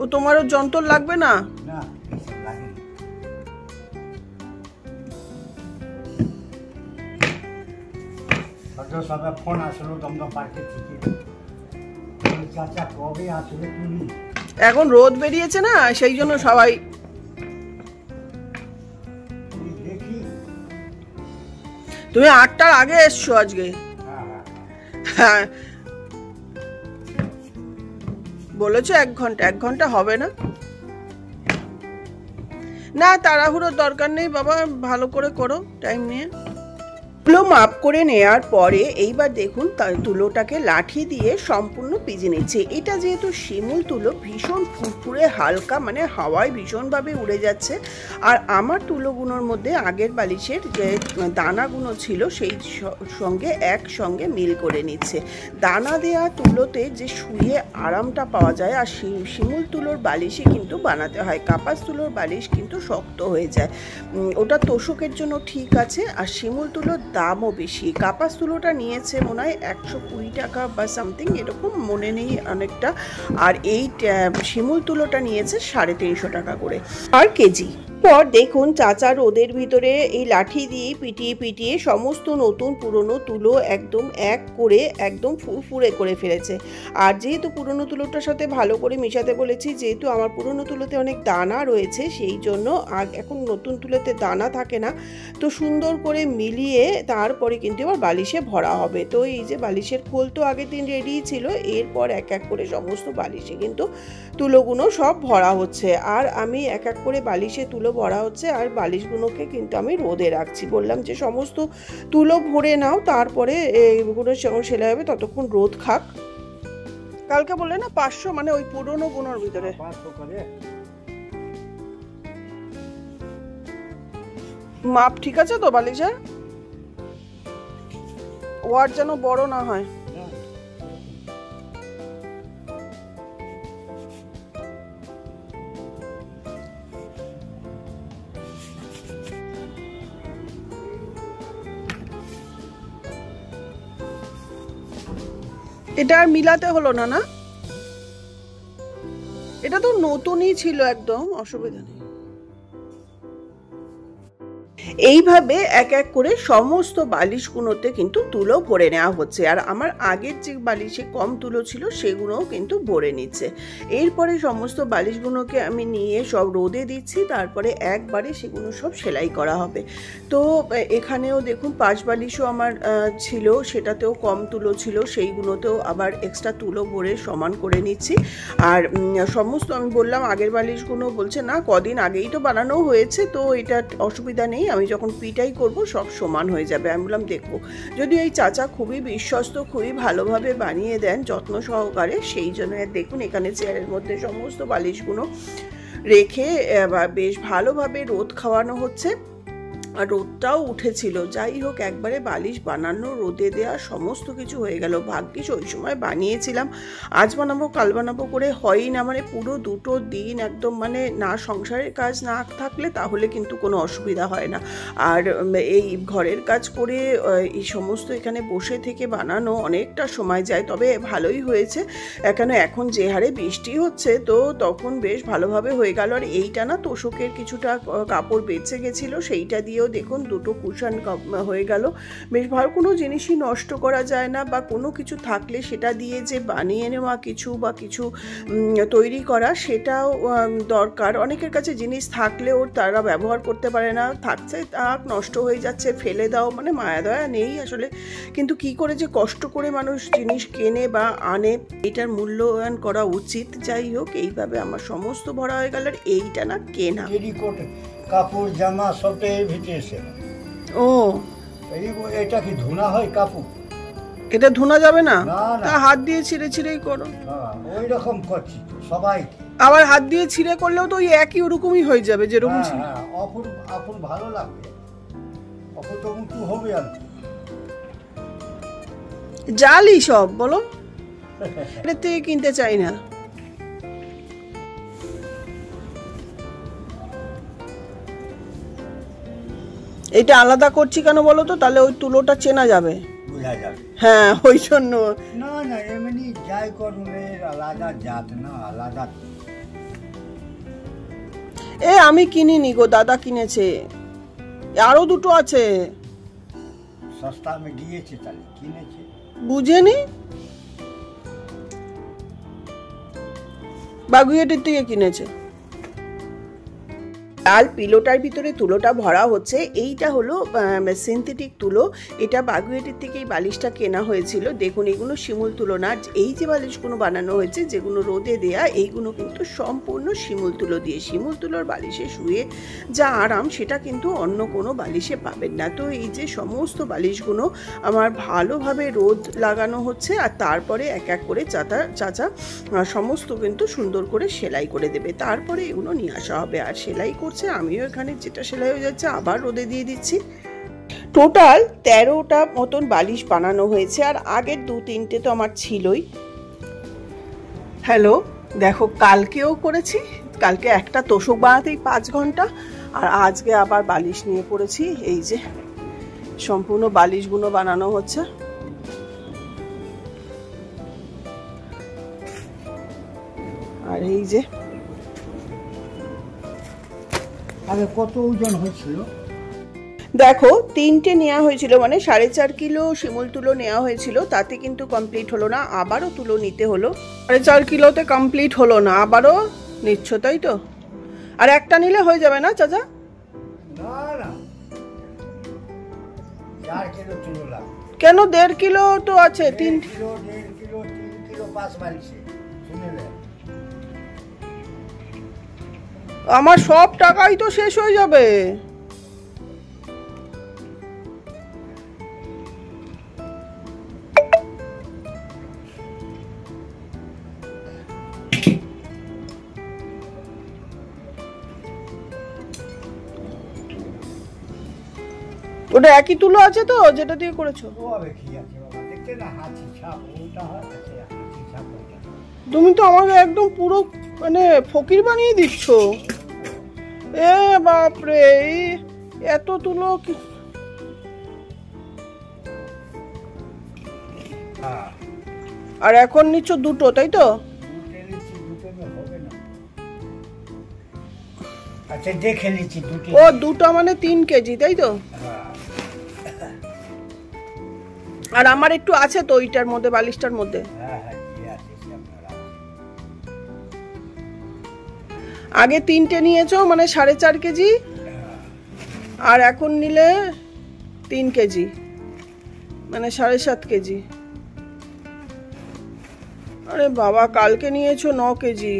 ও তোমারও যন্ত্র লাগবে না। না এসব লাগে না। সদ্য সবে ফোন আসলো দমদম পার্কে থেকে, বলে, চাচা কবে আসলে তুমি? এখন রোদ বেরিয়েছে না, সেই জন্য সবাই। তুমি দেখি। তুমি 8টার আগে এসছো আজকে। হ্যাঁ হ্যাঁ, হ্যাঁ, বলেছো 1 ঘন্টা, 1 ঘন্টা হবে না। না, তাড়াহুড়োর দরকার নেই বাবা, ভালো করে করো টাইম নিয়ে। তুলো মাপ করে নেয়ার পরে এইবার দেখুন তুলোটাকে লাঠি দিয়ে সম্পূর্ণ পিজে নিচ্ছে। এটা যেহেতু শিমুল তুলো, ভীষণ ফুরফুরে হালকা, মানে হাওয়ায় ভীষণভাবে উড়ে যাচ্ছে। আর আমার তুলোগুলোর মধ্যে আগের বালিশের যে দানাগুলো ছিল সেই সঙ্গে একসঙ্গে মিল করে নিচ্ছে। দানা দেওয়া তুলোতে যে শুয়ে আরামটা পাওয়া যায়, আর শিমুল তুলোর বালিশে কিন্তু বানাতে হয়। কাপাস তুলোর বালিশ কিন্তু শক্ত হয়ে যায়। ওটা তোষকের জন্য ঠিক আছে, আর শিমুল তুলোর দামও বেশি। কাপাস তুলোটা নিয়েছে মনে হয় 120 টাকা বা সামথিং এরকম, মনে নেই অনেকটা। আর এই শিমুল তুলোটা নিয়েছে 350 টাকা করে আর কেজি। পর দেখুন চাচা রোদের ভিতরে এই লাঠি দিয়ে পিটিয়ে পিটিয়ে সমস্ত নতুন পুরনো তুলো একদম এক করে একদম ফুরফুরে করে ফেলেছে। আর যেহেতু পুরনো তুলোটার সাথে ভালো করে মেশাতে বলেছি, যেহেতু আমার পুরনো তুলোতে অনেক দানা রয়েছে, সেই জন্য এখন নতুন তুলোতে দানা থাকে না, তো সুন্দর করে মিলিয়ে তারপরে কিন্তু এবার বালিশে ভরা হবে। তো এই যে বালিশের খোল তো আগের দিন রেডি ছিল, এরপর এক এক করে সমস্ত বালিশে কিন্তু তুলোগুলো সব ভরা হচ্ছে। আর আমি এক এক করে বালিশে তুলো ভরা হচ্ছে, আর বালিশগুলোকে কিন্তু আমি রোদে রাখছি। বললাম যে সমস্ত তুলো ভরে নাও, তারপরে এগুলো যখন সেলাই হবে ততক্ষণ রোদ খাক। কালকে বললে না 500, মানে ওই পুরোনো গুনোর ভিতরে। 500 করে। মাপ ঠিক আছে তো বালিশের? ওয়ার যেন বড় না হয়। না, এটা আর মিলাতে হলো না, না? এটা তো নতুনই ছিল, একদম অসুবিধা নেই। এইভাবে এক এক করে সমস্ত বালিশগুলোতে কিন্তু তুলো ভরে নেওয়া হচ্ছে। আর আমার আগের যে বালিশে কম তুলো ছিল সেগুলোও কিন্তু ভরে নিচ্ছে। এরপরে সমস্ত বালিশগুলোকে আমি নিয়ে সব রোদে দিচ্ছি, তারপরে একবারে সেগুলো সব সেলাই করা হবে। তো এখানেও দেখুন 5 বালিশও আমার ছিল, সেটাতেও কম তুলো ছিল, সেইগুলোতেও আবার এক্সট্রা তুলো ভরে সমান করে নিচ্ছি। আর সমস্ত আমি বললাম আগের বালিশগুলো বলছে না কদিন আগেই তো বানানো হয়েছে, তো এটা অসুবিধা নেই, আমি যখন পিটাই করব সব সমান হয়ে যাবে। আমি বললাম দেখবো, যদিও এই চাচা খুবই বিশ্বস্ত, খুবই ভালোভাবে বানিয়ে দেন যত্ন সহকারে, সেই জন্য দেখুন এখানে চেয়ারের মধ্যে সমস্ত বালিশগুলো রেখে বেশ ভালোভাবে রোদ খাওয়ানো হচ্ছে। আর রোদটাও উঠেছিল, যাই হোক একবারে বালিশ বানানো, রোদে দেওয়া, সমস্ত কিছু হয়ে গেল। ভাগ্যিস ওই সময় বানিয়েছিলাম, আজ বানাবো কাল বানাবো করে হয়ই না, মানে পুরো 2টো দিন একদম, মানে না সংসারের কাজ না থাকলে তাহলে কিন্তু কোনো অসুবিধা হয় না। আর এই ঘরের কাজ করে এই সমস্ত এখানে বসে থেকে বানানো অনেকটা সময় যায়, তবে ভালোই হয়েছে। কেন এখন যে হারে বৃষ্টি হচ্ছে, তো তখন বেশ ভালোভাবে হয়ে গেল। আর এইটা না তোষকের কিছুটা কাপড় বেঁচে গেছিলো, সেইটা দিয়েও দিয়েও দেখুন দুটো কুশন হয়ে গেল। বেশ ভালো, কোনো জিনিসই নষ্ট করা যায় না, বা কোনো কিছু থাকলে সেটা দিয়ে যে বানিয়ে নেওয়া কিছু বা কিছু তৈরি করা সেটাও দরকার। অনেকের কাছে জিনিস থাকলেও তারা ব্যবহার করতে পারে না, থাকছে থাক, নষ্ট হয়ে যাচ্ছে ফেলে দাও, মানে মায়া দয়া নেই আসলে। কিন্তু কি করে যে কষ্ট করে মানুষ জিনিস কেনে বা আনে, এটার মূল্যায়ন করা উচিত। যাই হোক, এইভাবে আমার সমস্ত ভরা হয়ে গেল। আর এইটা না কেনা টেরিকট কাপড় জামা সবটা এর ভিতরে এসে। ও, এটা কি ধুনা হয় কাপড়? এটা ধোনা যাবে না? না, না। তা হাত দিয়ে ছিঁড়ে ছিঁড়েই করো। হ্যাঁ, ওই রকম করছি তো সবাইকে। আবার হাত দিয়ে ছিঁড়ে করলেও তো ওই একই ওরকমই হয়ে যাবে যেরকম ছিল। হ্যাঁ, অপুর ভালো লাগবে, অপুর তো উঁচু হবে আর কি। জালি সব বলো, এর থেকে কিনতে চাই না। এটা আলাদা করছি কেন বলো তো, তাহলে ওই তুলোটা চেনা যাবে। বোঝা যাবে। হ্যাঁ, ওই জন্য। না না, এমনি যাই করুন, এর আলাদা জাত না, আলাদা। আমি কিনিনি গো, দাদা কিনেছে। আরো দুটো আছে। সস্তা মে গিয়েছে তাহলে কিনেছে। বুঝেনি, বাগুইয়াটির থেকে কিনেছে। লাল পিলোটার ভিতরে তুলোটা ভরা হচ্ছে। এইটা হলো সিনথেটিক তুলো। এটা বাগুইয়াটির থেকে এই বালিশটা কেনা হয়েছিল। দেখুন, এগুলো শিমুল তুলো না। এই যে বালিশগুলো বানানো হয়েছে, যেগুলো রোদে দেয়া, এইগুলো কিন্তু সম্পূর্ণ শিমুল তুলো দিয়ে। শিমুল তুলোর বালিশে শুয়ে যা আরাম, সেটা কিন্তু অন্য কোনো বালিশে পাবেন না। তো এই যে সমস্ত বালিশগুলো আমার ভালোভাবে রোদ লাগানো হচ্ছে, আর তারপরে এক এক করে চাচা সমস্ত কিন্তু সুন্দর করে সেলাই করে দেবে। তারপরে এগুলো নিয়ে আসা হবে, আর সেলাই আমিও এখানে যেটা সেলাই হয়ে যাচ্ছে আবার রোদে দিয়ে দিচ্ছি। টোটাল 13টা মতন বালিশ বানানো হয়েছে, আর আগের 2-3টে তো আমার ছিলই। হ্যালো, দেখো কালকেও করেছি। কালকে একটা তোষক বানাতেই 5 ঘন্টা, আর আজকে আবার বালিশ নিয়ে পড়েছি। এই যে সম্পূর্ণ বালিশগুলো বানানো হচ্ছে। আর এই যে আগে কত ওজন হয়েছিল? দেখো, 3টে নেওয়া হয়েছিল, মানে 4.5 কিলো শিমুল তুলো নেওয়া হয়েছিল। তাতে কিন্তু কমপ্লিট হলো না, আবারও তুলো নিতে হলো। 4.5 কিলোতে কমপ্লিট হলো না, আবারও নিচ্ছ, তাই তো? আর একটা নিলে হয়ে যাবে না চাচা? না না, 4 কিলো তুলো লাগবে। কেন 1.5 কিলো তো আছে? 3 কিলো, 1.5 কিলো, 3 কিলো 5 বালিশে শুনেলেন। আমার সব টাকাই তো শেষ হয়ে যাবে। ওটা একই তুলো আছে তো, যেটা দিয়ে করেছো? ও আবে কি আছে বাবা, দেখতে না হাতি ছাপ, ওটা হয় আছে হাতি ছাপ ওটা। তুমি তো আমাকে একদম পুরো মানে ফকির বানিয়ে দিচ্ছ। এ বাপরে, এত তুলো কি! হ্যাঁ, আর এখন নিচ্ছ দুটো, তাই তো? দুটো হবে না। আচ্ছা, দেখে নিচ্ছি দুটো। ও, দুটো মানে 3 কেজি, তাই তো? হ্যাঁ। আর আমার একটু আছে তো ওইটার মধ্যে, বালিশটার মধ্যে। হ্যাঁ হ্যাঁ, ঠিক আছে, আপনারা আগে 3টে নিয়েছো, মানে 4.5 কেজি, আর এখন নিলে 3 কেজি, মানে 7.5 কেজি। আরে বাবা, কালকে নিয়েছো 9 কেজি।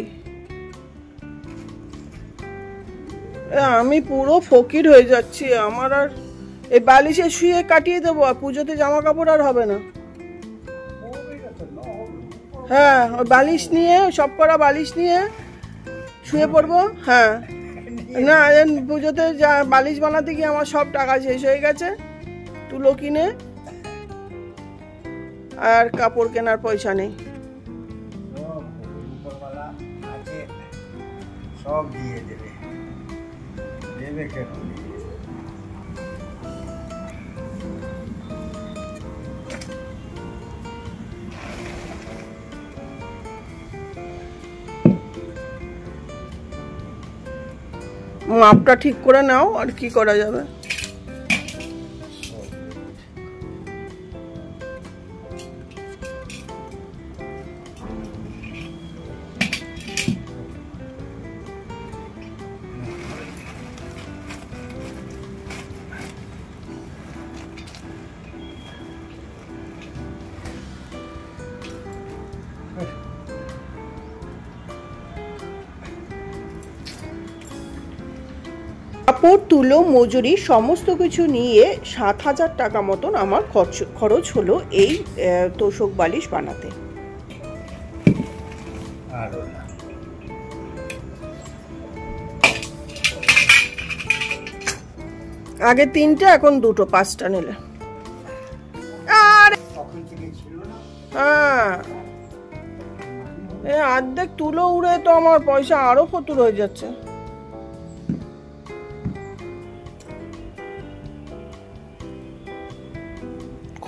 আমি পুরো ফকির হয়ে যাচ্ছি। আমার আর এই বালিশে শুয়ে কাটিয়ে দেবো, আর পুজোতে জামা কাপড় আর হবে না। হ্যাঁ, ওই বালিশ নিয়ে, সব করা বালিশ নিয়ে শুয়ে পড়বো। হ্যাঁ, না পুজোতে যা বালিশ বানাতে গিয়ে আমার সব টাকা শেষ হয়ে গেছে, তুলো কিনে, আর কাপড় কেনার পয়সা নেই। সব দিয়ে দেবে, দেবে কেন? মাপটা ঠিক করে নাও, আর কি করা যাবে। কাপড়, তুলো, মজুরি সমস্ত কিছু নিয়ে 7,000 টাকা মতন আমার খরচ হলো এই তোষক বালিশ বানাতে। আরো না। আগে 3টে, এখন 2টো, 5টা নিলে। আরে তখন থেকে ছিল না। হ্যাঁ, এই অর্ধেক তুলো উড়ে তো আমার পয়সা আরো ফতুর হয়ে যাচ্ছে।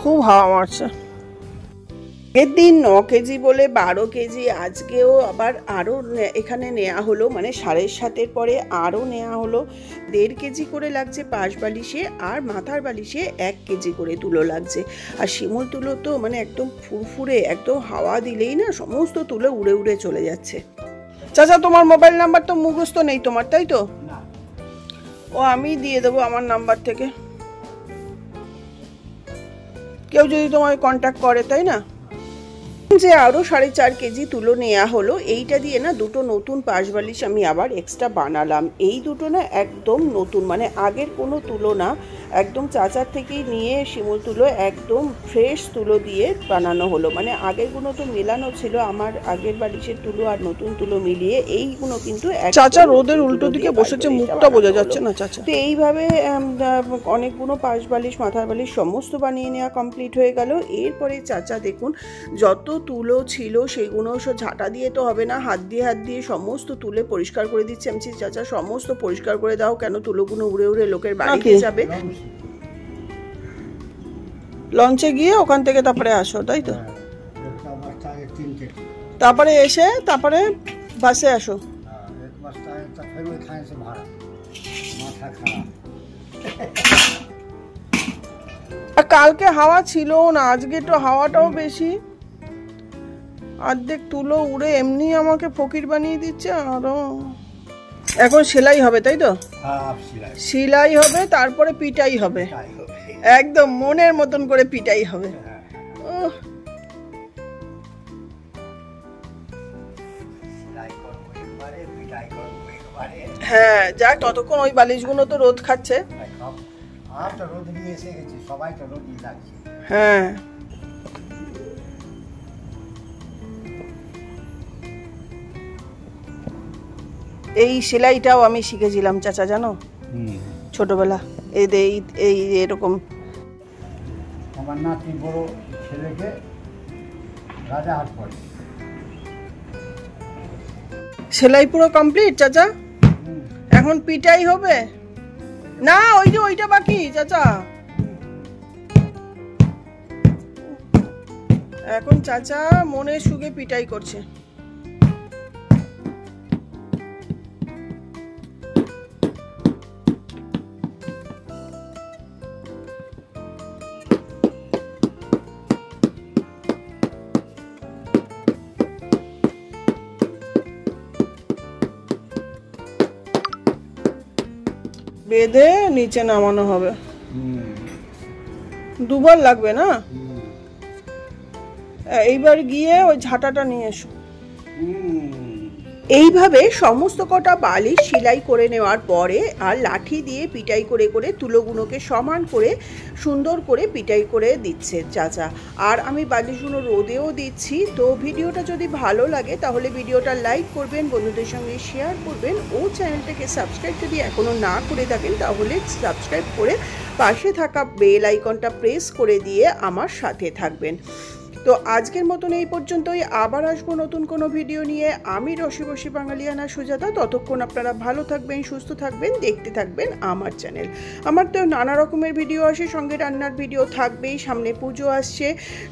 খুব হাওয়া মারছে। এর দিন 9 কেজি বলে 12 কেজি, আজকেও আবার আরও এখানে নেওয়া হলো, মানে 7.5-এর পরে আরও নেওয়া হলো। 1.5 কেজি করে লাগছে পাশ বালিশে, আর মাথার বালিশে 1 কেজি করে তুলো লাগছে। আর শিমুল তুলো তো মানে একদম ফুরফুরে, একদম হাওয়া দিলেই না সমস্ত তুলো উড়ে উড়ে চলে যাচ্ছে। চাচা, তোমার মোবাইল নাম্বার তো মুখস্থ নেই তোমার, তাই তো? না, ও আমি দিয়ে দেবো আমার নাম্বার থেকে, কেউ যদি তোমায় কন্ট্যাক্ট করে, তাই না? যে আরও 4.5 কেজি তুলো নেওয়া হলো, এইটা দিয়ে না 2টো নতুন পাশ বালিশ আমি আবার এক্সট্রা বানালাম। এই দুটো না একদম নতুন, মানে আগের কোনো তুলো না, একদম চাচার থেকেই নিয়ে শিমুল তুলো, একদম ফ্রেশ তুলো দিয়ে বানানো হলো। মানে আগেরগুলো তো মেলানো ছিল, আমার আগের বালিশের তুলো আর নতুন তুলো মিলিয়ে এইগুলো কিন্তু চাচা রোদের উল্টো দিকে বসেছে, মুখটা বোঝা যাচ্ছে না চাচা। তো এইভাবে অনেকগুলো পাশ বালিশ, মাথার বালিশ সমস্ত বানিয়ে নেওয়া কমপ্লিট হয়ে গেল। এরপরে চাচা দেখুন যত তুলো ছিল সেগুলো সব ঝাঁটা দিয়ে তো হবে না, হাত দিয়ে সমস্ত তুলে পরিষ্কার করে দিচ্ছে। আমি চাচা সমস্ত পরিষ্কার করে দাও, কেন তুলোগুলো উড়ে উড়ে লোকের বাড়িতে যাবে। লঞ্চে গিয়ে ওখান থেকে তারপরে আসো, তাই তো? একটা বস্তা আগে 3 তারপরে এসে তারপরে বাসে আসো। एक बस्ता है तो फिर वही खाने से भाड़ा माथा खराब। আর কালকে হাওয়া ছিল না, আজকে একটু হাওয়াটাও বেশি। অর্ধেক তুলো উড়ে এমনি আমাকে ফকির বানিয়ে দিচ্ছে। আরো এখন সেলাই হবে, তাই তো? हाँ आप सिलाई সেলাই হবে, তারপরে পিটাই হবে, सिलाई हो गई। একদম মনের মতন করে পিটাই হবে। উহ, सिलाई करो एक बारे पिटाई करो एक बारे। হ্যাঁ, যাক ততক্ষণ ওই বালিশগুলো তো রোদ খাচ্ছে। आप तो रोज भी ऐसे গেছি, সবাই তো রোদ লাগছে। হ্যাঁ, এই সেলাইটাও আমি শিখেছিলাম চাচা, জানো, ছোটবেলা। এই এরকম আমার নাতি বড় ছেলেকে রাজাহাট পড়ে। সেলাই পুরো কমপ্লিট চাচা, এখন পিটাই হবে না? ওই যে ওইটা বাকি চাচা। এখন চাচা মনের সুখে পিটাই করছে। বেঁধে নিচে নামানো হবে, দুবার লাগবে না? এইবার গিয়ে ওই ঝাঁটাটা নিয়ে এসো। এইভাবে সমস্ত কটা বালিশ সেলাই করে নেওয়ার পরে আর লাঠি দিয়ে পিটাই করে করে তুলোগুলোকে সমান করে সুন্দর করে পিটাই করে দিচ্ছে চাচা। আর আমি বালিশগুলো রোদেও দিচ্ছি। তো ভিডিওটা যদি ভালো লাগে তাহলে ভিডিওটা লাইক করবেন, বন্ধুদের সঙ্গে শেয়ার করবেন, ও চ্যানেলটাকে সাবস্ক্রাইব যদি এখনও না করে থাকেন তাহলে সাবস্ক্রাইব করে পাশে থাকা বেল আইকনটা প্রেস করে দিয়ে আমার সাথে থাকবেন। তো আজকের মতন এই পর্যন্তই, আবার আসবো নতুন কোনো ভিডিও নিয়ে। আমি রসিবসী বাঙালিয়ানা সুজাতা। ততক্ষণ আপনারা ভালো থাকবেন, সুস্থ থাকবেন, দেখতে থাকবেন আমার চ্যানেল। আমার তো নানা রকমের ভিডিও আসে, সঙ্গে রান্নার ভিডিও থাকবেই। সামনে পুজো আসছে,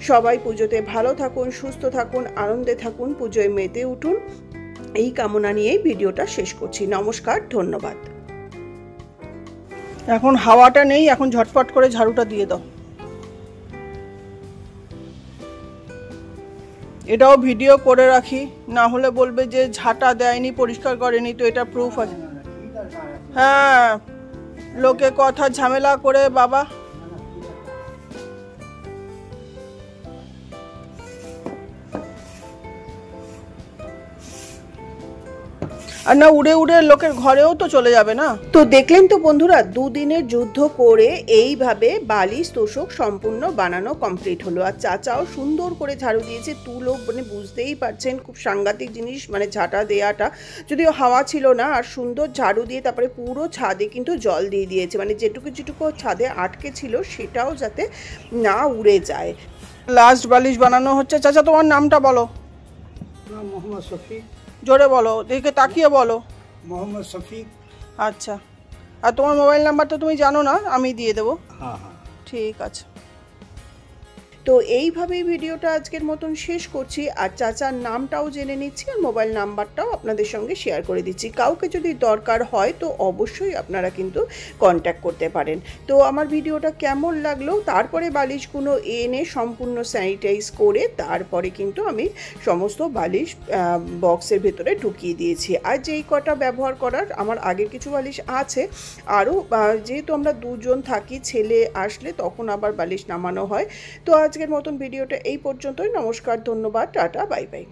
সবাই পুজোতে ভালো থাকুন, সুস্থ থাকুন, আনন্দে থাকুন, পুজোয় মেতে উঠুন, এই কামনা নিয়েই ভিডিওটা শেষ করছি। নমস্কার, ধন্যবাদ। এখন হাওয়াটা নেই, এখন ঝটপট করে ঝাড়ুটা দিয়ে দাও। এটাও ভিডিও করে রাখি, না হলে বলবে যে ঝাঁটা দেয়নি, পরিষ্কার করেনি। তো এটা প্রুফ আছে। হ্যাঁ, লোকে কথা ঝামেলা করে বাবা। আর না উড়ে উড়ে লোকের ঘরেও তো চলে যাবে না। তো দেখলেন তো বন্ধুরা, দুদিনের যুদ্ধ করে এইভাবে বালিশ তোষক সম্পূর্ণ বানানো কমপ্লিট হলো। আর চাচাও সুন্দর করে ঝাড়ু দিয়েছে, তুলো মানে বুঝতেই পারছেন খুব সাংঘাতিক জিনিস, মানে ঝাঁটা দেওয়াটা, যদিও হাওয়া ছিল না। আর সুন্দর ঝাড়ু দিয়ে তারপরে পুরো ছাদে কিন্তু জল দিয়ে দিয়েছে, মানে যেটুকু ছাদে আটকে ছিল সেটাও যাতে না উড়ে যায়। লাস্ট বালিশ বানানো হচ্ছে। চাচা তোমার নামটা বলো। মোহাম্মদ শফিক। জোরে বলো, দেখে তাকিয়ে বলো। মোহাম্মদ শফিক। আচ্ছা, আর তোমার মোবাইল নাম্বার তো তুমি জানো না, আমি দিয়ে দেবো। হ্যাঁ হ্যাঁ, ঠিক আছে। তো এইভাবেই ভিডিওটা আজকের মতন শেষ করছি। আর চাচার নামটাও জেনে নিচ্ছি আর মোবাইল নাম্বারটাও আপনাদের সঙ্গে শেয়ার করে দিচ্ছি। কাউকে যদি দরকার হয় তো অবশ্যই আপনারা কিন্তু কন্ট্যাক্ট করতে পারেন। তো আমার ভিডিওটা কেমন লাগলো, তারপরে বালিশগুলো এনে সম্পূর্ণ স্যানিটাইজ করে তারপরে কিন্তু আমি সমস্ত বালিশ বক্সের ভেতরে ঢুকিয়ে দিয়েছি। আর যেই কটা ব্যবহার করার আমার আগের কিছু বালিশ আছে আরও, যেহেতু আমরা দুজন থাকি, ছেলে আসলে তখন আবার বালিশ নামানো হয়। তো আজকের মতন ভিডিওটা এই পর্যন্তই। নমস্কার, ধন্যবাদ, টাটা, বাই বাই।